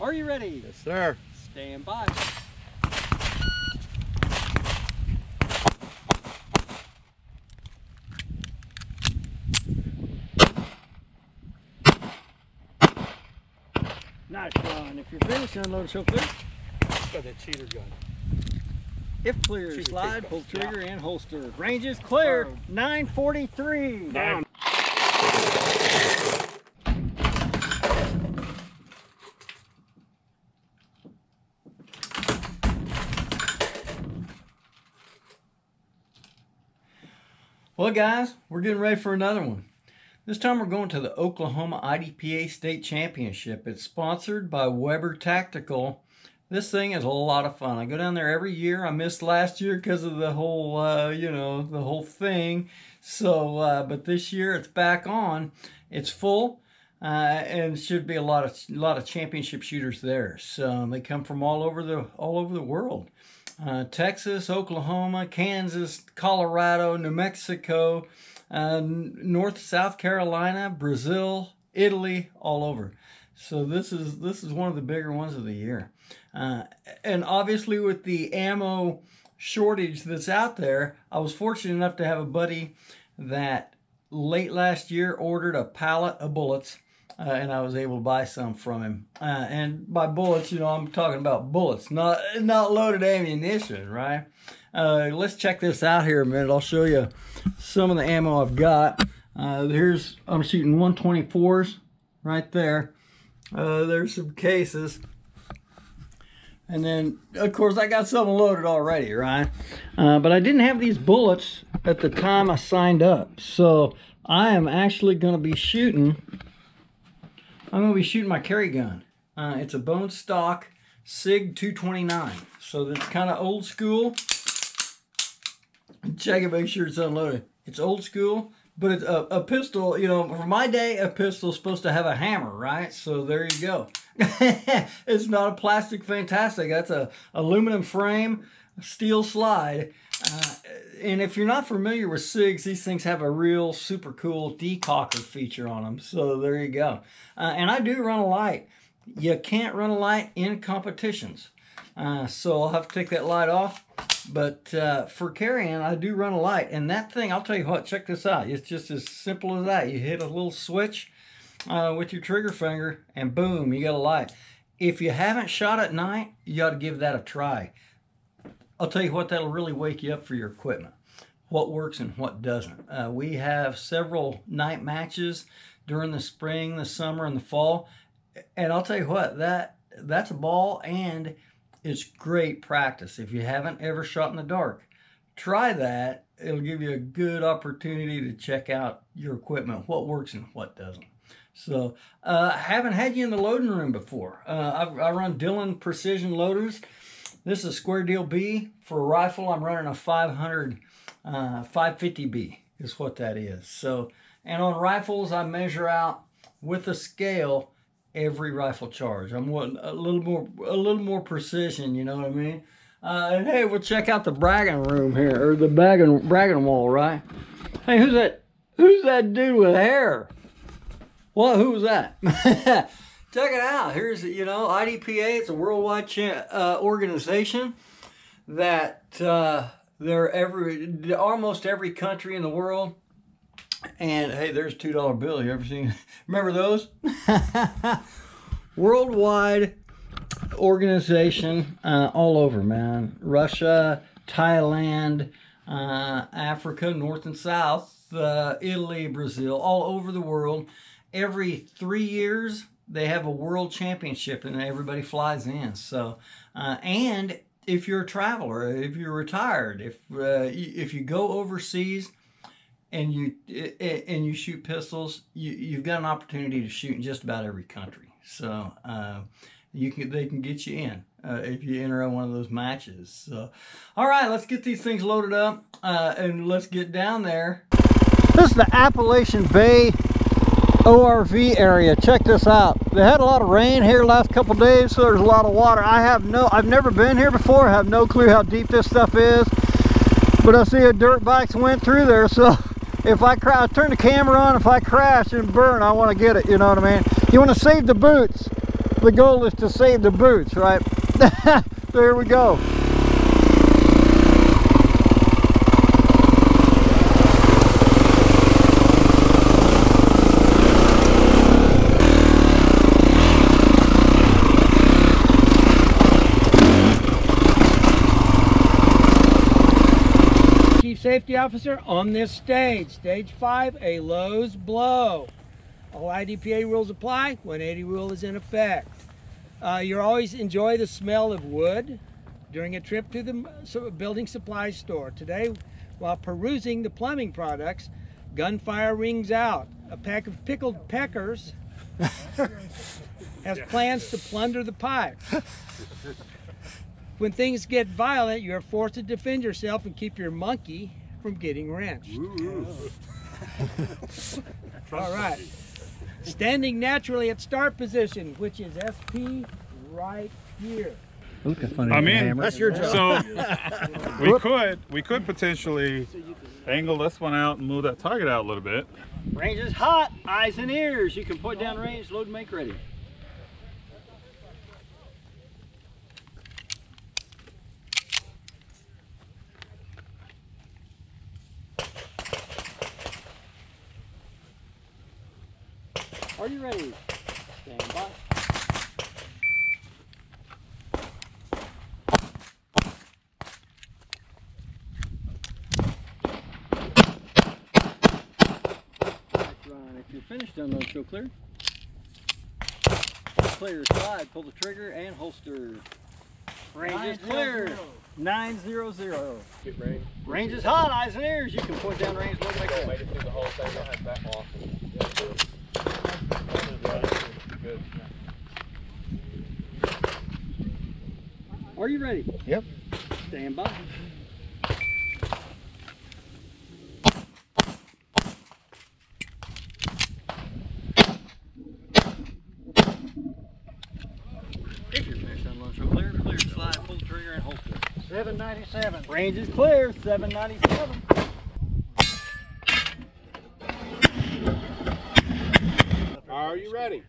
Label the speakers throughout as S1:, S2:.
S1: Are you ready?
S2: Yes, sir.
S1: Stand by. Nice run. If you're finished, unload and show clear.
S2: Got that cheater gun.
S1: If clear,
S2: Cheater
S1: slide,
S2: takeoff.
S1: pull trigger, and holster. Range is clear. 943.
S2: Down.
S1: Well, guys, we're getting ready for another one. This time we're going to the Oklahoma IDPA State Championship. It's sponsored by Weber Tactical. This thing is a lot of fun. I go down there every year. I missed last year because of the whole, the whole thing. So, but this year it's back on. It's full, and should be a lot of championship shooters there. So they come from all over the world. Texas, Oklahoma, Kansas, Colorado, New Mexico, North, South Carolina, Brazil, Italy, all over. So this is one of the bigger ones of the year. And obviously with the ammo shortage that's out there, I was fortunate enough to have a buddy that late last year ordered a pallet of bullets, and I was able to buy some from him. And by bullets, I'm talking about bullets, not loaded ammunition, right? Let's check this out here a minute. I'll show you some of the ammo I've got. I'm shooting 124s right there. There's some cases. And then, of course, I got some loaded already, right? But I didn't have these bullets at the time I signed up. So I am actually going to be shooting... I'm going to be shooting my carry gun. It's a bone stock SIG 229. So it's kind of old school. Check it, make sure it's unloaded. It's old school, but it's a pistol. For my day, a pistol is supposed to have a hammer, right? So there you go. It's not a plastic fantastic. That's a aluminum frame, steel slide. And if you're not familiar with SIGs, these things have a real super cool decocker feature on them. So there you go. And I do run a light. You can't run a light in competitions. So I'll have to take that light off. But for carrying, I do run a light. And that thing, I'll tell you what, check this out. It's just as simple as that. You hit a little switch with your trigger finger, and boom, you got a light. If you haven't shot at night, you ought to give that a try. I'll tell you what, that'll really wake you up for your equipment. What works and what doesn't. We have several night matches during the spring, the summer, and the fall. And I'll tell you what, that's a ball, and it's great practice. If you haven't ever shot in the dark, try that. It'll give you a good opportunity to check out your equipment, what works and what doesn't. So, I haven't had you in the loading room before. I run Dillon Precision Loaders. This is Square Deal B. For a rifle, I'm running a 500 550B is what that is. So, and on rifles, I measure out with a scale every rifle charge. I'm wanting a little more precision, you know what I mean? And hey, we'll check out the bragging room here, or the bragging wall, right? Hey, who's that? Who's that dude with hair? What? Who was that? Check it out. Here's, IDPA. It's a worldwide organization that they're almost every country in the world. And hey, there's a $2 bill. You ever seen? Remember those? Worldwide organization, all over, man. Russia, Thailand, Africa, North and South, Italy, Brazil, all over the world. Every 3 years, they have a world championship, and everybody flies in. So, and if you're a traveler, if you're retired, if you go overseas and you shoot pistols, you've got an opportunity to shoot in just about every country. So they can get you in if you enter on one of those matches. So, all right, let's get these things loaded up and let's get down there. This is the Appalachian Bay ORV area. Check this out. They had a lot of rain here last couple days, so there's a lot of water. I've never been here before. I have no clue how deep this stuff is, but I see a dirt bikes went through there. So if I turn the camera on, if I crash and burn, I want to get it. You know what I mean? You want to save the boots. The goal is to save the boots, right? There we go.
S2: Safety officer on this stage. Stage 5, a Lowe's blow. All IDPA rules apply. 180 rule is in effect. You always enjoy the smell of wood during a trip to the building supply store. Today, while perusing the plumbing products, gunfire rings out. A pack of pickled peckers has plans to plunder the pipes. When things get violent, you're forced to defend yourself and keep your monkey from getting wrenched. All right. Standing naturally at start position, which is SP right here.
S3: I mean,
S1: that's your
S3: job. So we could potentially angle this one out and move that target out a little bit.
S1: Range is hot, eyes and ears. You can point down range, load and make ready. Are you ready? Stand by. If you're finished, unload, show clear. Clear, slide, pull the trigger and holster. Range is clear. 900.
S4: Get range.
S1: Range is hot, eyes and ears. You can point down range, look like that.
S4: Made it through the whole thing. I'll have that off. Good.
S1: Are you ready?
S4: Yep.
S1: Stand by. If you're finished, unload, show clear. Clear, slide, pull the trigger and holster.
S2: 797.
S1: Range is clear, 797.
S4: Are you ready?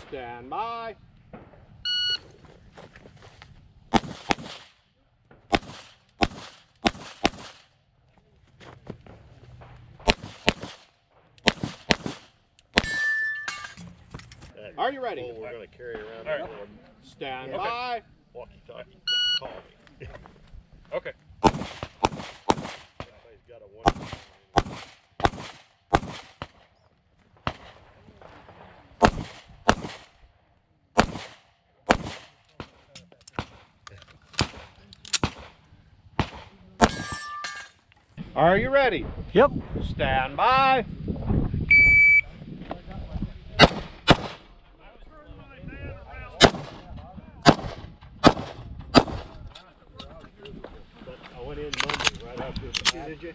S4: Stand by. Are you ready?
S5: We're going to carry around.
S3: All right.
S4: Stand
S3: Okay.
S4: by.
S5: Walkie-talkie. Call me.
S3: Okay.
S5: Somebody's got a one.
S4: Are you ready?
S1: Yep.
S4: Stand by.
S5: I went in Monday right after the bat. Did you?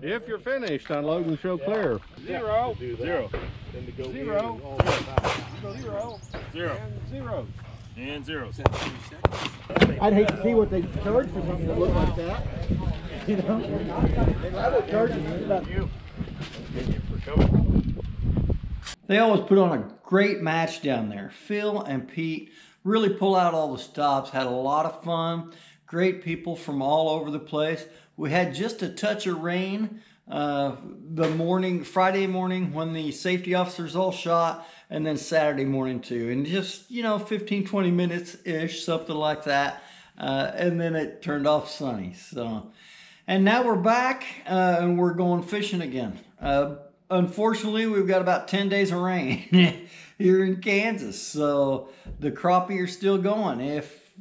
S4: If you're finished, unload and show clear.
S5: Zero.
S3: Zero.
S5: Then to go
S4: Zero.
S5: in and all that.
S4: Zero.
S3: Zero.
S4: And zero.
S3: And zeros.
S2: I'd hate to see what they charge for something that looks like that. You know? I would charge you.
S1: They always put on a great match down there. Phil and Pete really pull out all the stops, had a lot of fun. Great people from all over the place. We had just a touch of rain Friday morning when the safety officers all shot, and then Saturday morning too. And just, 15, 20 minutes-ish, something like that. And then it turned off sunny. So, and now we're back and we're going fishing again. Unfortunately, we've got about 10 days of rain here in Kansas. So the crappie are still going.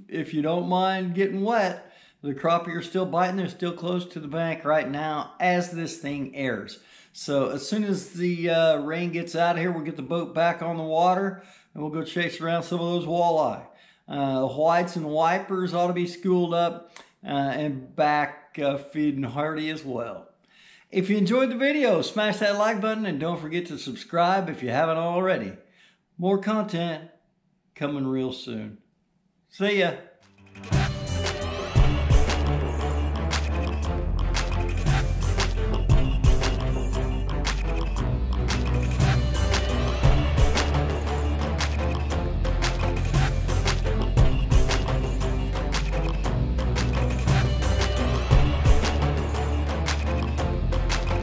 S1: If you don't mind getting wet, the crappie are still biting. They're still close to the bank right now as this thing airs. So as soon as the rain gets out of here, we'll get the boat back on the water and we'll go chase around some of those walleye. The whites and wipers ought to be schooled up and back feeding hardy as well. If you enjoyed the video, smash that like button and don't forget to subscribe if you haven't already. More content coming real soon. See ya.